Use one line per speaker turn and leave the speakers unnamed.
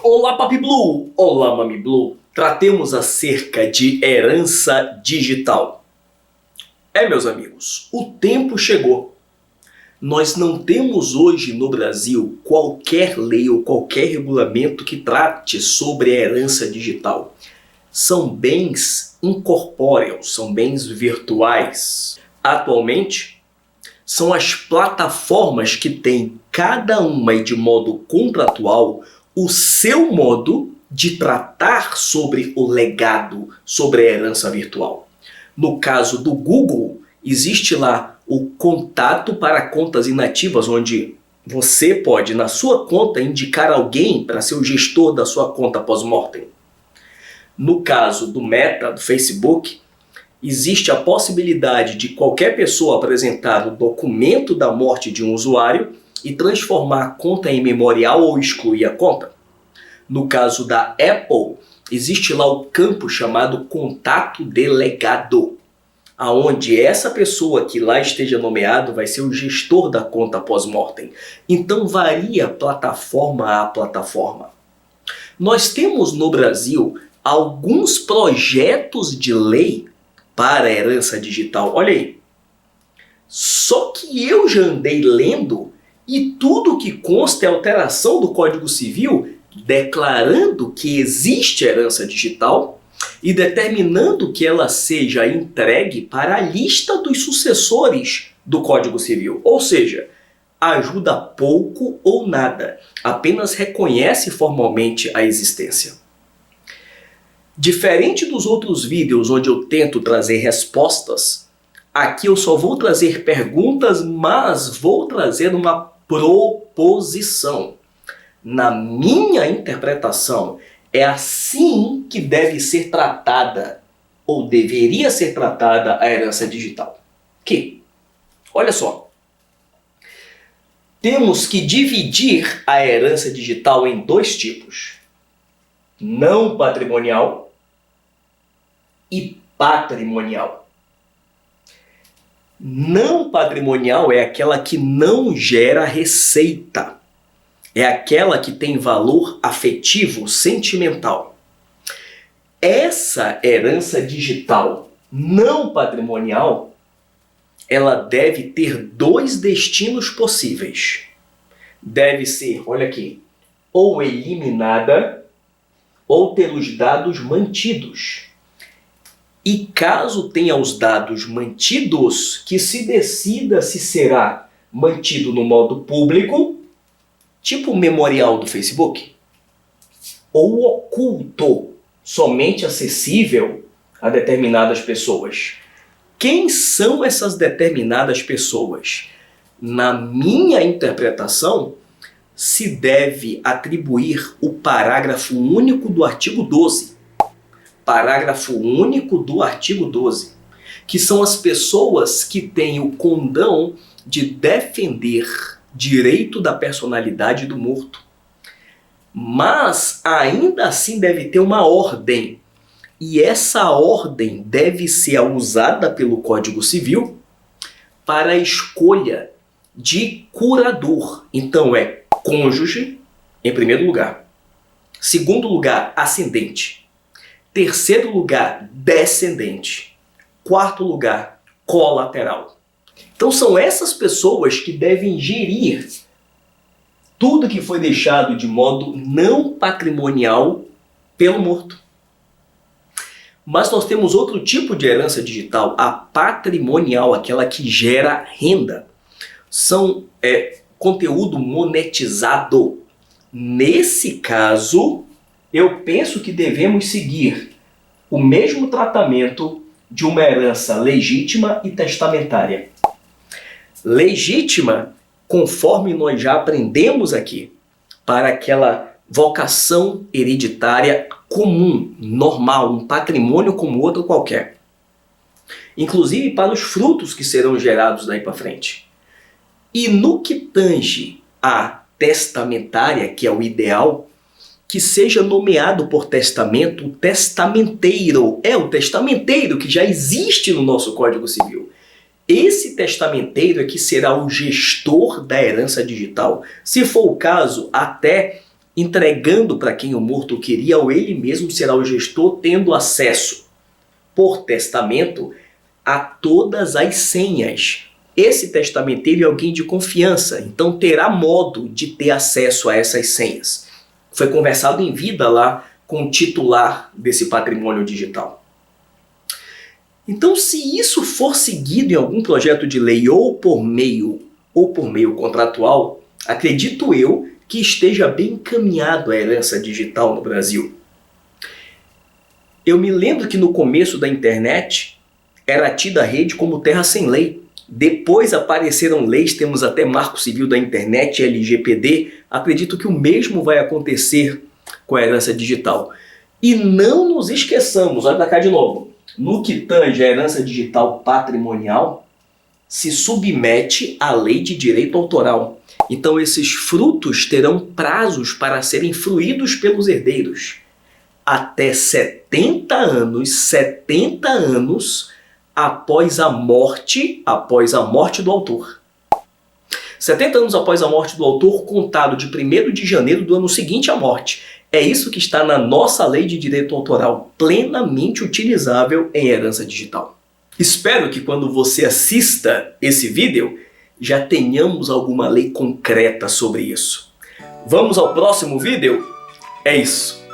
Olá, Papi Blue! Olá, Mami Blue! Tratemos acerca de herança digital. Meus amigos, o tempo chegou. Nós não temos hoje no Brasil qualquer lei ou qualquer regulamento que trate sobre a herança digital. São bens incorpóreos, são bens virtuais. Atualmente, são as plataformas que têm cada uma e de modo contratual o seu modo de tratar sobre o legado, sobre a herança virtual. No caso do Google, existe lá o contato para contas inativas, onde você pode, na sua conta, indicar alguém para ser o gestor da sua conta pós-mortem. No caso do Meta, do Facebook, existe a possibilidade de qualquer pessoa apresentar o documento da morte de um usuário e transformar a conta em memorial ou excluir a conta. No caso da Apple, existe lá o campo chamado contato delegado, aonde essa pessoa que lá esteja nomeado vai ser o gestor da conta pós-mortem. Então varia plataforma a plataforma. Nós temos no Brasil alguns projetos de lei para a herança digital. Olha aí. Só que eu já andei lendo e tudo que consta é alteração do Código Civil declarando que existe herança digital e determinando que ela seja entregue para a lista dos sucessores do Código Civil. Ou seja, ajuda pouco ou nada, apenas reconhece formalmente a existência. Diferente dos outros vídeos onde eu tento trazer respostas, aqui eu só vou trazer perguntas, mas vou trazer uma proposição. Na minha interpretação, é assim que deve ser tratada, ou deveria ser tratada, a herança digital. Que, olha só, temos que dividir a herança digital em dois tipos: não patrimonial e patrimonial. Não patrimonial é aquela que não gera receita. É aquela que tem valor afetivo, sentimental. Essa herança digital não patrimonial, ela deve ter dois destinos possíveis. Deve ser, olha aqui, ou eliminada ou ter os dados mantidos. E caso tenha os dados mantidos, que se decida se será mantido no modo público, tipo o memorial do Facebook, ou oculto, somente acessível a determinadas pessoas. Quem são essas determinadas pessoas? Na minha interpretação, se deve atribuir o parágrafo único do artigo 12. Parágrafo único do artigo 12, que são as pessoas que têm o condão de defender direito da personalidade do morto. Mas ainda assim deve ter uma ordem. E essa ordem deve ser usada pelo Código Civil para a escolha de curador. Então é cônjuge, em primeiro lugar. Segundo lugar, ascendente. Terceiro lugar, descendente. Quarto lugar, colateral. Então são essas pessoas que devem gerir tudo que foi deixado de modo não patrimonial pelo morto. Mas nós temos outro tipo de herança digital, a patrimonial, aquela que gera renda. São conteúdo monetizado. Nesse caso, eu penso que devemos seguir o mesmo tratamento de uma herança legítima e testamentária. Legítima, conforme nós já aprendemos aqui, para aquela vocação hereditária comum, normal, um patrimônio como outro qualquer. Inclusive para os frutos que serão gerados daí para frente. E no que tange a testamentária, que é o ideal, que seja nomeado por testamento o testamenteiro. É o testamenteiro que já existe no nosso Código Civil. Esse testamenteiro é que será o gestor da herança digital. Se for o caso, até entregando para quem o morto queria ou ele mesmo será o gestor, tendo acesso, por testamento, a todas as senhas. Esse testamenteiro é alguém de confiança, então terá modo de ter acesso a essas senhas. Foi conversado em vida lá com o titular desse patrimônio digital. Então, se isso for seguido em algum projeto de lei ou por meio contratual, acredito eu que esteja bem encaminhado a herança digital no Brasil. Eu me lembro que no começo da internet era tida a rede como terra sem lei. Depois apareceram leis, temos até Marco Civil da Internet, LGPD. Acredito que o mesmo vai acontecer com a herança digital. E não nos esqueçamos, olha para cá de novo, no que tange a herança digital patrimonial, se submete à lei de direito autoral. Então esses frutos terão prazos para serem fruídos pelos herdeiros. Até 70 anos após a morte do autor. 70 anos após a morte do autor, contado de 1º de janeiro do ano seguinte à morte. É isso que está na nossa lei de direito autoral, plenamente utilizável em herança digital. Espero que quando você assista esse vídeo, já tenhamos alguma lei concreta sobre isso. Vamos ao próximo vídeo? É isso.